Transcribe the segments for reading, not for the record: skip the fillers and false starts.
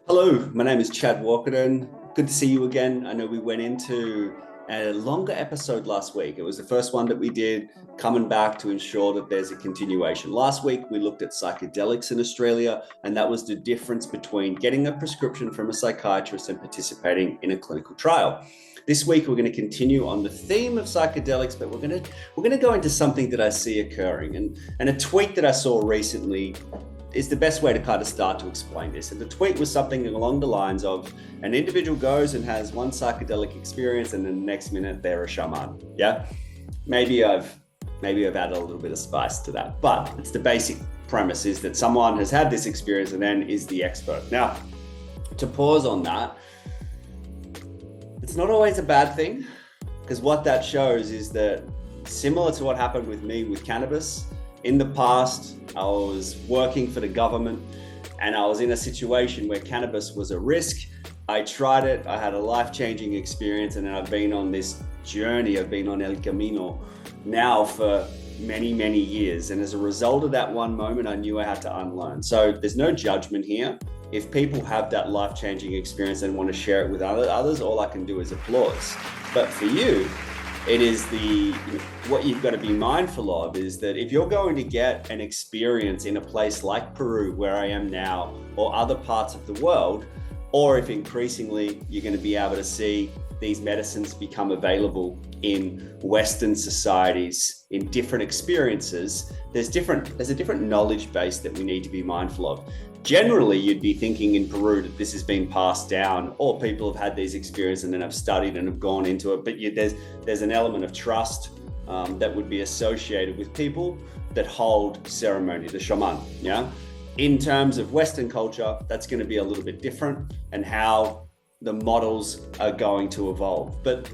Hello, my name is Chad Walkaden. Good to see you again. I know we went into a longer episode last week. It was the first one that we did, coming back to ensure that there's a continuation. Last week, we looked at psychedelics in Australia, and that was the difference between getting a prescription from a psychiatrist and participating in a clinical trial. This week, we're going to continue on the theme of psychedelics, but we're going to go into something that I see occurring. And a tweet that I saw recently is the best way to kind of start to explain this. And the tweet was something along the lines of an individual goes and has one psychedelic experience and then the next minute they're a shaman. Yeah. Maybe I've added a little bit of spice to that, but it's the basic premise is that someone has had this experience and then is the expert. Now, to pause on that, it's not always a bad thing, because what that shows is that, similar to what happened with me with cannabis, in the past, I was working for the government and I was in a situation where cannabis was a risk. I tried it, I had a life-changing experience, and then I've been on this journey, I've been on El Camino now for many, many years. And as a result of that one moment, I knew I had to unlearn. So there's no judgment here. If people have that life-changing experience and want to share it with others, all I can do is applause. But for you, it is what you've got to be mindful of is that if you're going to get an experience in a place like Peru, where I am now, or other parts of the world, or if increasingly you're going to be able to see these medicines become available in Western societies in different experiences, there's a different knowledge base that we need to be mindful of. Generally, you'd be thinking in Peru that this has been passed down, or people have had these experiences and then have studied and have gone into it. But there's an element of trust that would be associated with people that hold ceremony, the shaman. Yeah. In terms of Western culture, that's going to be a little bit different, and how the models are going to evolve. But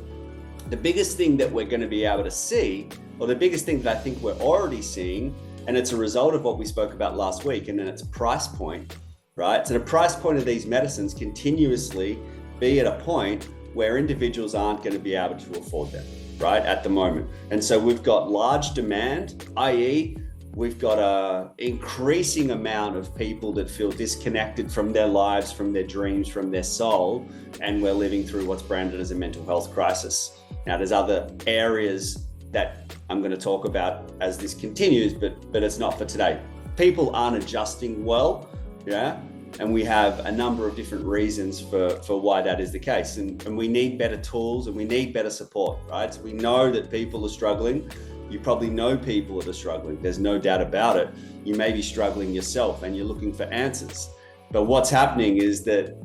the biggest thing that we're going to be able to see, or the biggest thing that I think we're already seeing, and it's a result of what we spoke about last week, and then it's price point, right? So the price point of these medicines continuously be at a point where individuals aren't going to be able to afford them, right, at the moment. And so we've got large demand, i.e., we've got an increasing amount of people that feel disconnected from their lives, from their dreams, from their soul, and we're living through what's branded as a mental health crisis. Now, there's other areas that I'm going to talk about as this continues, but it's not for today. People aren't adjusting well, yeah, and we have a number of different reasons for why that is the case. And we need better tools and we need better support, right? So we know that people are struggling. You probably know people that are struggling. There's no doubt about it. You may be struggling yourself and you're looking for answers. But what's happening is that,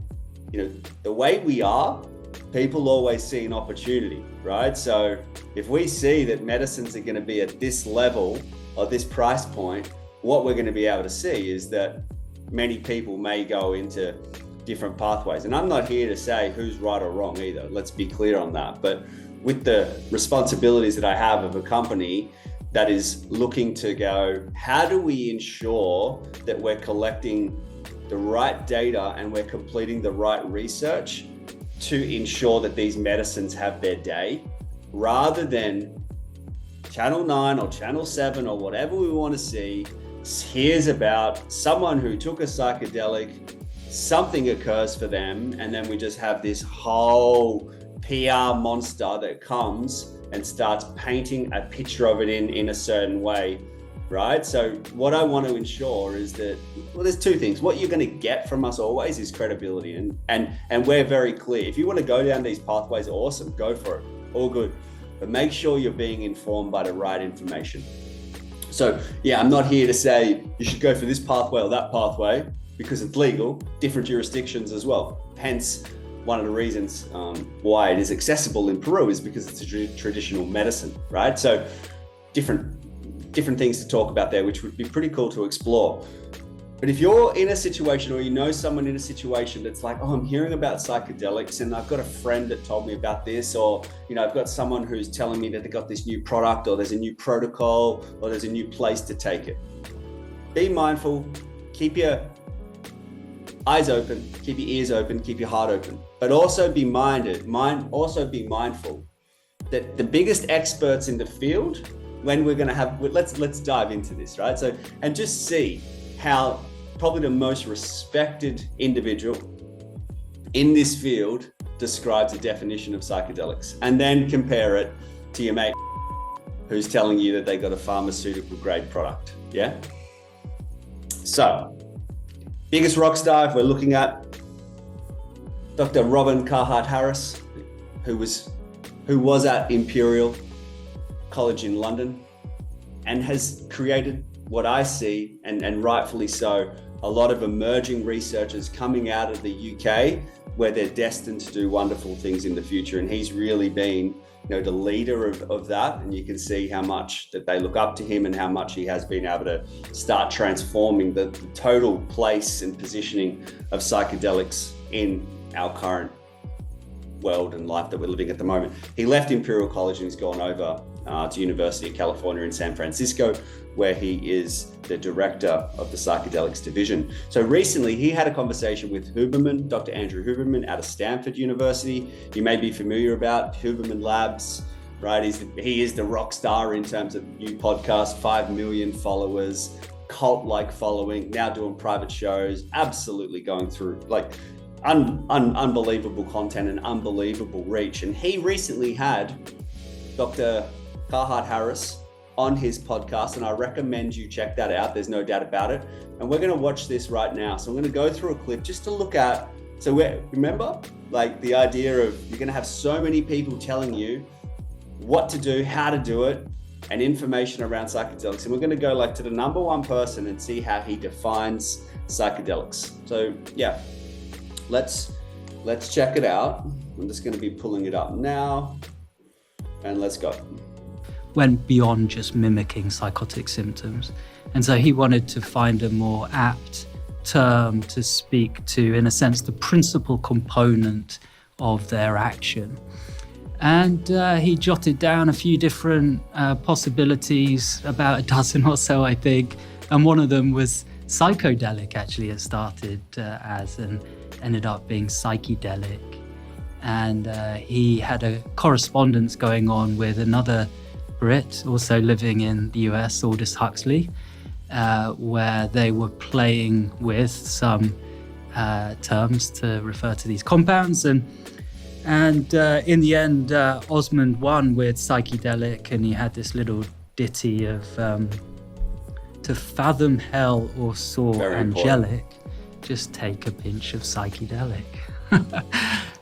the way we are, people always see an opportunity, right? So if we see that medicines are going to be at this level or this price point, what we're going to be able to see is that many people may go into different pathways. And I'm not here to say who's right or wrong either. Let's be clear on that. But with the responsibilities that I have of a company that is looking to go, how do we ensure that we're collecting the right data and we're completing the right research to ensure that these medicines have their day, rather than Channel 9 or Channel 7 or whatever we want to see, hears about someone who took a psychedelic, something occurs for them, and then we just have this whole PR monster that comes and starts painting a picture of it in a certain way, right? So what I want to ensure is that, well, there's two things. What you're going to get from us always is credibility, and we're very clear. If you want to go down these pathways, awesome, go for it, all good. But make sure you're being informed by the right information. So yeah, I'm not here to say you should go for this pathway or that pathway because it's legal, different jurisdictions as well. Hence, one of the reasons why it is accessible in Peru is because it's a traditional medicine, right? So different things to talk about there, which would be pretty cool to explore. But if you're in a situation, or you know someone in a situation that's like, oh, I'm hearing about psychedelics and I've got a friend that told me about this, or, I've got someone who's telling me that they got this new product, or there's a new protocol, or there's a new place to take it. Be mindful, keep your eyes open, keep your ears open, keep your heart open, but also be also be mindful that the biggest experts in the field, when we're going to have, let's dive into this, right? So, and just see how probably the most respected individual in this field describes a definition of psychedelics, and then compare it to your mate who's telling you that they got a pharmaceutical grade product. Yeah. So, biggest rock star, if we're looking at Dr. Robin Carhart-Harris, who was at Imperial College in London and has created what I see, and rightfully so, a lot of emerging researchers coming out of the UK where they're destined to do wonderful things in the future. And he's really been, the leader of that. And you can see how much that they look up to him and how much he has been able to start transforming the total place and positioning of psychedelics in our current world and life that we're living at the moment. He left Imperial College and he's gone over to University of California in San Francisco, where he is the director of the psychedelics division. So recently he had a conversation with Huberman, Dr. Andrew Huberman out of Stanford University. You may be familiar about Huberman Labs, right? He is the rock star in terms of new podcast, 5 million followers, cult-like following, now doing private shows, absolutely going through like unbelievable content and unbelievable reach. And he recently had Dr. Carhart-Harris on his podcast, and I recommend you check that out. There's no doubt about it. And we're going to watch this right now. So I'm going to go through a clip just to look at, remember, like the idea of you're going to have so many people telling you what to do, how to do it, and information around psychedelics. And we're going to go like to the number one person and see how he defines psychedelics. So yeah, let's check it out. I'm just going to be pulling it up now, and let's go. Went beyond just mimicking psychotic symptoms. And so he wanted to find a more apt term to speak to, in a sense, the principal component of their action. And he jotted down a few different possibilities, about a dozen or so, I think. And one of them was psychedelic, actually. It started as and ended up being psychedelic. And he had a correspondence going on with another Brit, also living in the US, Aldous Huxley, where they were playing with some terms to refer to these compounds. And in the end, Osmond won with psychedelic, and he had this little ditty of to fathom hell or soar Very angelic, important. Just take a pinch of psychedelic.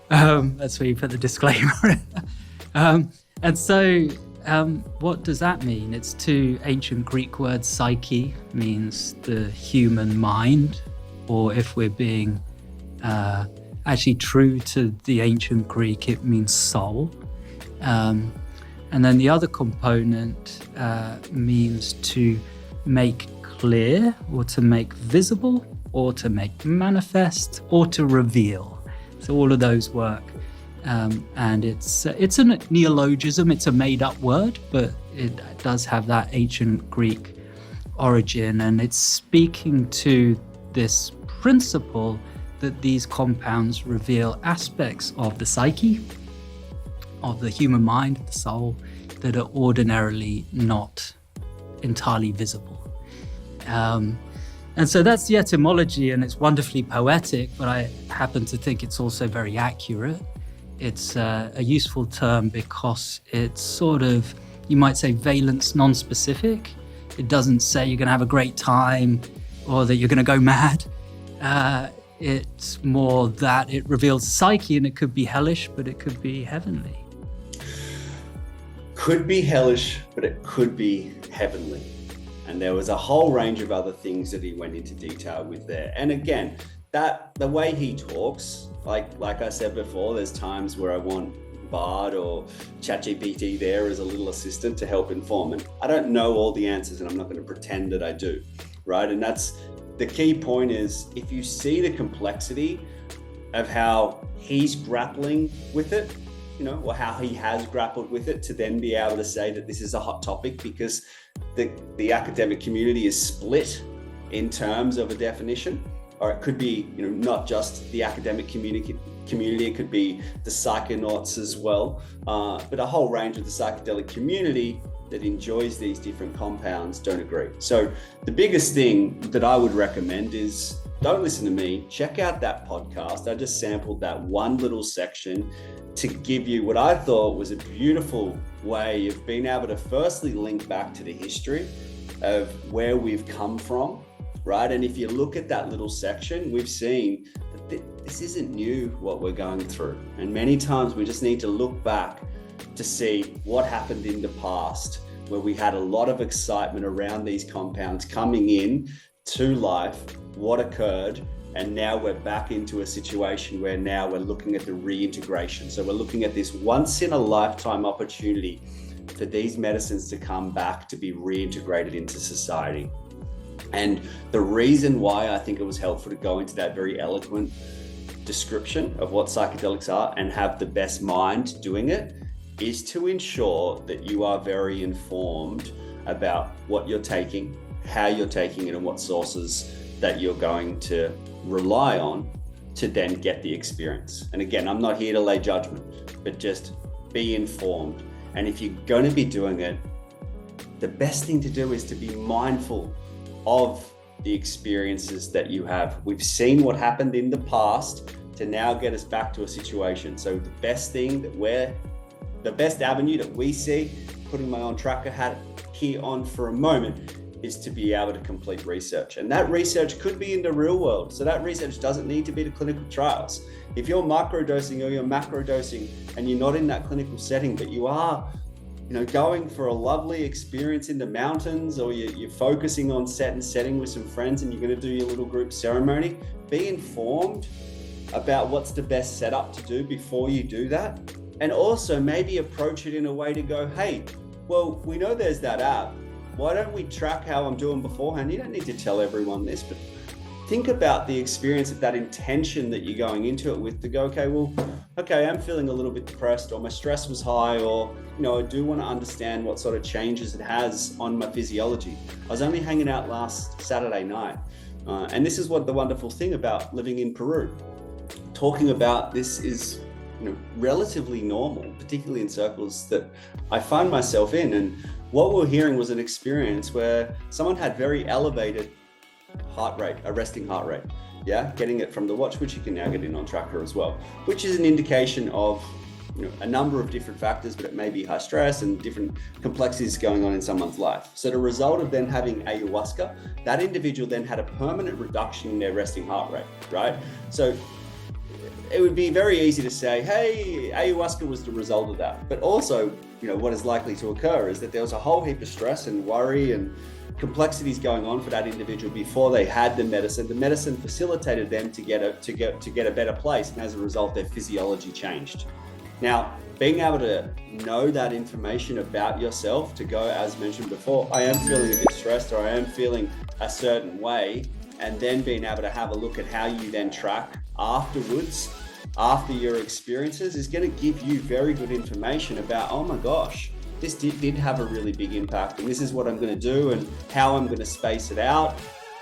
That's where you put the disclaimer in. And so what does that mean? It's two ancient Greek words. Psyche means the human mind, or if we're being actually true to the ancient Greek, it means soul. And then the other component means to make clear, or to make visible, or to make manifest, or to reveal. So all of those work. And it's a neologism, it's a made-up word, but it does have that ancient Greek origin, and it's speaking to this principle that these compounds reveal aspects of the psyche, of the human mind, the soul, that are ordinarily not entirely visible. And so that's the etymology, and it's wonderfully poetic, but I happen to think it's also very accurate. It's a useful term because it's sort of, you might say, valence non-specific. It doesn't say you're going to have a great time or that you're going to go mad. It's more that it reveals psyche, and it could be hellish, but it could be heavenly. Could be hellish, but it could be heavenly. And there was a whole range of other things that he went into detail with there. And again, that the way he talks, like I said before, there's times where I want Bard or ChatGPT there as a little assistant to help inform. And I don't know all the answers, and I'm not going to pretend that I do, right? And that's the key point, is if you see the complexity of how he's grappling with it, or how he has grappled with it, to then be able to say that this is a hot topic, because the academic community is split in terms of a definition. Or it could be, not just the academic community, it could be the psychonauts as well, but a whole range of the psychedelic community that enjoys these different compounds don't agree. So the biggest thing that I would recommend is don't listen to me, check out that podcast. I just sampled that one little section to give you what I thought was a beautiful way of being able to firstly link back to the history of where we've come from, right? And if you look at that little section, we've seen that this isn't new, what we're going through. And many times we just need to look back to see what happened in the past, where we had a lot of excitement around these compounds coming in to life, what occurred, and now we're back into a situation where now we're looking at the reintegration. So we're looking at this once in a lifetime opportunity for these medicines to come back to be reintegrated into society. And the reason why I think it was helpful to go into that very eloquent description of what psychedelics are and have the best mind doing it is to ensure that you are very informed about what you're taking, how you're taking it, and what sources that you're going to rely on to then get the experience. And again, I'm not here to lay judgment, but just be informed. And if you're going to be doing it, the best thing to do is to be mindful of the experiences that you have. We've seen what happened in the past to now get us back to a situation. So the best thing the best avenue that we see, putting my OnTracka hat here on for a moment, is to be able to complete research. And that research could be in the real world. So that research doesn't need to be the clinical trials. If you're microdosing or you're macrodosing and you're not in that clinical setting, but you are going for a lovely experience in the mountains, or you're focusing on setting with some friends and you're going to do your little group ceremony, be informed about what's the best setup to do before you do that. And also maybe approach it in a way to go, hey, well, we know there's that app. Why don't we track how I'm doing beforehand? You don't need to tell everyone this, but think about the experience of that intention that you're going into it with, to go, okay, I'm feeling a little bit depressed, or my stress was high, or, I do want to understand what sort of changes it has on my physiology. I was only hanging out last Saturday night. And this is what the wonderful thing about living in Peru. Talking about this is relatively normal, particularly in circles that I find myself in. And what we're hearing was an experience where someone had very elevated heart rate, a resting heart rate, getting it from the watch, which you can now get in OnTracka as well, which is an indication of a number of different factors, but it may be high stress and different complexities going on in someone's life. So the result of then having ayahuasca, that individual then had a permanent reduction in their resting heart rate, right? So it would be very easy to say, hey, ayahuasca was the result of that. But also, what is likely to occur is that there was a whole heap of stress and worry and complexities going on for that individual before they had the medicine. The medicine facilitated them to get a better place, and as a result, their physiology changed. Now, being able to know that information about yourself, to go, as mentioned before, I am feeling a bit stressed, or I am feeling a certain way, and then being able to have a look at how you then track afterwards, after your experiences, is going to give you very good information about, oh my gosh, this did have a really big impact, and this is what I'm going to do and how I'm going to space it out,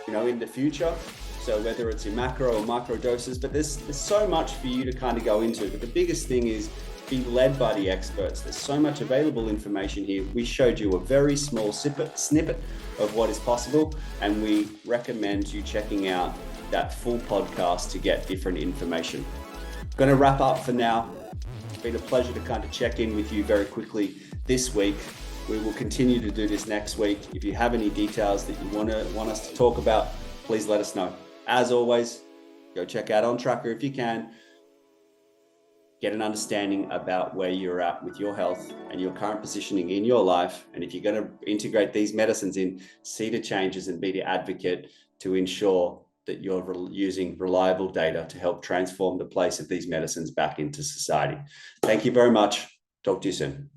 in the future. So whether it's in macro or micro doses, but there's so much for you to kind of go into. But the biggest thing is be led by the experts. There's so much available information here. We showed you a very small snippet of what is possible, and we recommend you checking out that full podcast to get different information. Going to wrap up for now. It's been a pleasure to kind of check in with you very quickly this week. We will continue to do this next week. If you have any details that you want us to talk about, please let us know. As always, go check out OnTracka if you can. Get an understanding about where you're at with your health and your current positioning in your life. And if you're going to integrate these medicines in, see the changes and be the advocate to ensure that you're using reliable data to help transform the place of these medicines back into society. Thank you very much. Talk to you soon.